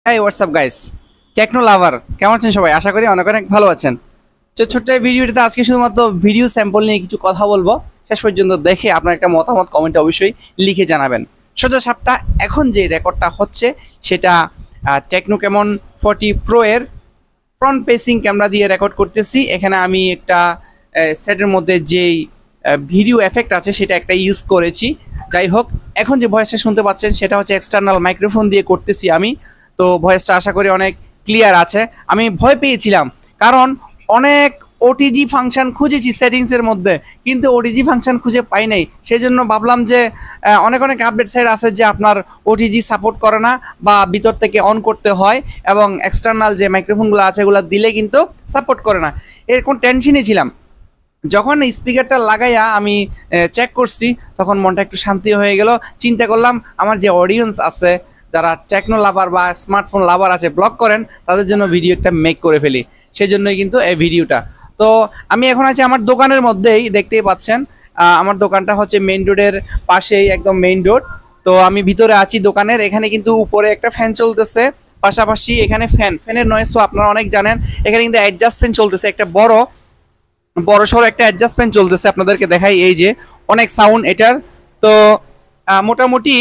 High WhatsApp guys, techno লাভার কেমন আছেন সবাই? আশা করি অনেক অনেক ভালো আছেন। ছোট্ট এই ভিডিওটিতে আজকে শুধুমাত্র ভিডিও স্যাম্পল নিয়ে কিছু কথা বলবো। শেষ পর্যন্ত দেখে আপনার একটা মতামত কমেন্টে অবশ্যই লিখে জানাবেন। সোজা সাপটা এখন যে রেকর্ডটা হচ্ছে সেটা টেকনো ক্যামন 40 প্রো এর ফ্রন্ট ফেসিং ক্যামেরা দিয়ে রেকর্ড করতেছি। এখানে আমি একটা সেটের মধ্যে যেই ভিডিও এফেক্ট আছে সেটা একটা ইউজ করেছি। যাই হোক, এখন যে ভয়েসটা শুনতে পাচ্ছেন সেটা হচ্ছে এক্সটার্নাল মাইক্রোফোন দিয়ে করতেছি আমি। তো ভয়েসটা আশা করি অনেক ক্লিয়ার আছে। আমি ভয় পেয়েছিলাম কারণ অনেক ওটিজি ফাংশন খুঁজেছি সেটিংসের মধ্যে, কিন্তু ওটিজি ফাংশন খুঁজে পাই নাই। সেই জন্য ভাবলাম যে অনেক অনেক আপডেট সাইট আছে যে আপনার ওটিজি সাপোর্ট করে না বা ভিতর থেকে অন করতে হয়, এবং এক্সটার্নাল যে মাইক্রোফোনগুলো আছে এগুলো দিলে কিন্তু সাপোর্ট করে না। এরকম টেনশনই ছিলাম। যখন স্পিকারটা লাগাইয়া আমি চেক করছি তখন মনটা একটু শান্তি হয়ে গেল। চিন্তা করলাম আমার যে অডিয়েন্স আছে, যারা টেকনো লাভার বা স্মার্টফোন লাভার আছে, ব্লগ করেন, তাদের জন্য ভিডিও একটা মেক করে ফেলি। সেই জন্যই কিন্তু এই ভিডিওটা। তো আমি এখন আছি আমার দোকানের মধ্যেই, দেখতেই পাচ্ছেন আমার দোকানটা হচ্ছে মেইন রোডের পাশেই, একদম মেইন রোড। তো আমি ভিতরে আছি দোকানের। এখানে কিন্তু উপরে একটা ফ্যান চলতেছে, পাশাপাশি এখানে ফ্যানের নয়েজ তো আপনারা অনেক জানেন। এখানে কিন্তু অ্যাডজাস্টমেন্ট চলতেছে, একটা বড় সড়ো একটা অ্যাডজাস্টমেন্ট চলতেছে। আপনাদেরকে দেখাই, এই যে অনেক সাউন্ড এটার। তো মোটামুটি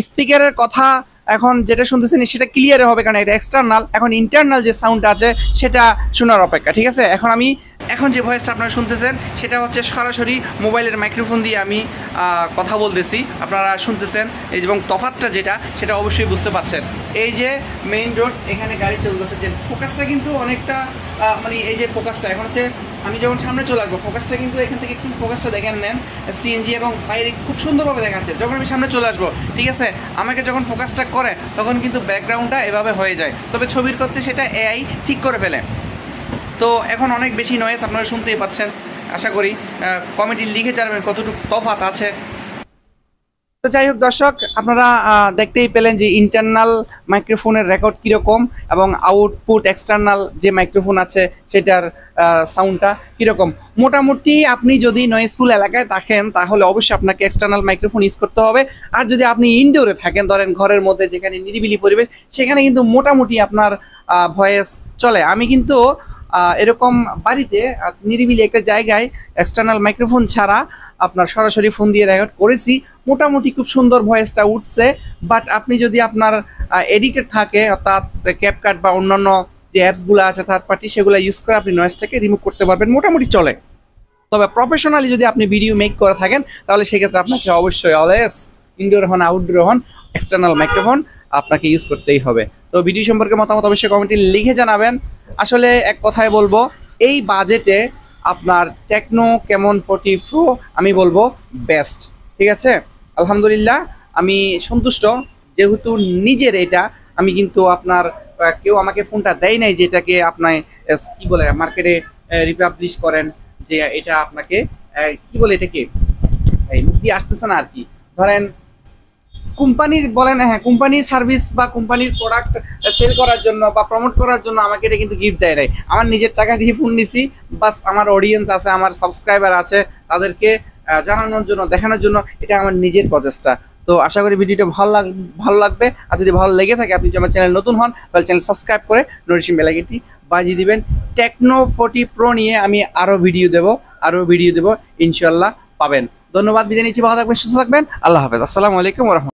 স্পিকারের কথা এখন যেটা শুনতেছেন সেটা ক্লিয়ার হবে, কারণ এটা এক্সটার্নাল। এখন ইন্টারনাল যে সাউন্ডটা আছে সেটা শোনার অপেক্ষা, ঠিক আছে? এখন যে ভয়েসটা আপনারা শুনতেছেন সেটা হচ্ছে সরাসরি মোবাইলের মাইক্রোফোন দিয়ে আমি কথা বলতেছি, আপনারা শুনতেছেন। এই এবং তফাৎটা যেটা সেটা অবশ্যই বুঝতে পারছেন। এই যে মেইন রোড, এখানে গাড়ি চলতেছে, যে ফোকাসটা কিন্তু অনেকটা মানে এই যে ফোকাসটা এখন হচ্ছে, আমি যখন সামনে চলে আসবো ফোকাসটা কিন্তু এখান থেকে একটু ফোকাসটা দেখেন নেন, সিএনজি এবং বাইরে খুব সুন্দরভাবে দেখাচ্ছে। যখন আমি সামনে চলে আসবো, ঠিক আছে, আমাকে যখন ফোকাসটা করে তখন কিন্তু ব্যাকগ্রাউন্ডটা এভাবে হয়ে যায়। তবে ছবির করতে সেটা এআই ঠিক করে ফেলে। তো এখন অনেক বেশি নয়েজ আপনারা শুনতেই পাচ্ছেন। আশা করি কমেন্টে লিখে জানাবেন কতটুকু তফাৎ আছে। তো যাই হোক দর্শক, আপনারা দেখতেই পেলেন যে ইন্টারনাল মাইক্রোফোনের রেকর্ড কীরকম এবং আউটপুট এক্সটার্নাল যে মাইক্রোফোন আছে সেটার সাউন্ডটা কীরকম। মোটামুটি আপনি যদি নয়েজফুল এলাকায় থাকেন তাহলে অবশ্যই আপনাকে এক্সটার্নাল মাইক্রোফোন ইউজ করতে হবে। আর যদি আপনি ইনডোরে থাকেন, ধরেন ঘরের মধ্যে যেখানে নিরিবিলি পরিবেশ, সেখানে কিন্তু মোটামুটি আপনার ভয়েস চলে। আমি কিন্তু এরকম বাড়িতে নিরিবিলি একটা জায়গায় এক্সটার্নাল মাইক্রোফোন ছাড়া আপনার সরাসরি ফোন দিয়ে রেকর্ড করেছি। মোটামুটি খুব সুন্দর ভয়েসটা উঠছে। বাট আপনি যদি আপনার এডিটেড থাকে, অর্থাৎ ক্যাপকাট বা অন্যান্য যে অ্যাপসগুলো আছে থার্ড পার্টি, সেগুলো ইউজ করে আপনি নয়েজটাকে রিমুভ করতে পারবেন, মোটামুটি চলে। তবে প্রফেশনালি যদি আপনি ভিডিও মেক করে থাকেন তাহলে সেক্ষেত্রে আপনাকে অবশ্যই অলওয়েজ ইনডোর হন আউটডোর হন এক্সটার্নাল মাইক্রোফোন আপনাকে ইউজ করতেই হবে। তো ভিডিও সম্পর্কে মতামত অবশ্যই কমেন্টে লিখে জানাবেন। আসলে এক কথায় বলবো, এই বাজেটে আপনার টেকনো ক্যামন 40 প্রো আমি বলবো বেস্ট, ঠিক আছে? আলহামদুলিল্লাহ আমি সন্তুষ্ট, যেহেতু নিজের এটা। আমি কিন্তু আপনার কেউ আমাকে ফোনটা দেয় নাই যেটাকে আপনার কি বলে মার্কেটে রিপাবলিশ করেন, যে এটা আপনাকে কি বলে, এটাকে মুখ দিয়ে আসতেছে না আর কি। ধরেন কোম্পানির বলেন, হ্যাঁ, কোম্পানির সার্ভিস বা কোম্পানির প্রোডাক্ট সেল করার জন্য বা প্রমোট করার জন্য আমাকে এটা কিন্তু গিফট দেয় নাই। আমার নিজের টাকা দিয়ে ফোন নিছি, বাস আমার অডিয়েন্স আছে, আমার সাবস্ক্রাইবার আছে, তাদেরকে জানানোর জন্য, দেখানোর জন্য এটা আমার নিজের প্রচেষ্টা। তো আশা করি ভিডিওটা ভালো লাগবে। আর যদি ভালো লেগে থাকে, আপনি যদি আমার চ্যানেল নতুন হন তাহলে চ্যানেল সাবস্ক্রাইব করে নোটিফিকেশন বেল আইকনটি বাজিয়ে দিবেন। টেকনো 40 প্রো নিয়ে আমি আরও ভিডিও দেবো ইনশাল্লাহ, পাবেন। ধন্যবাদ, বিদায় নিচ্ছি। ভালো থাকবেন, সুস্থ থাকবেন। আল্লাহ হাফেজ। আসসালামু আলাইকুম ওয়া রাহমাতুল্লাহ।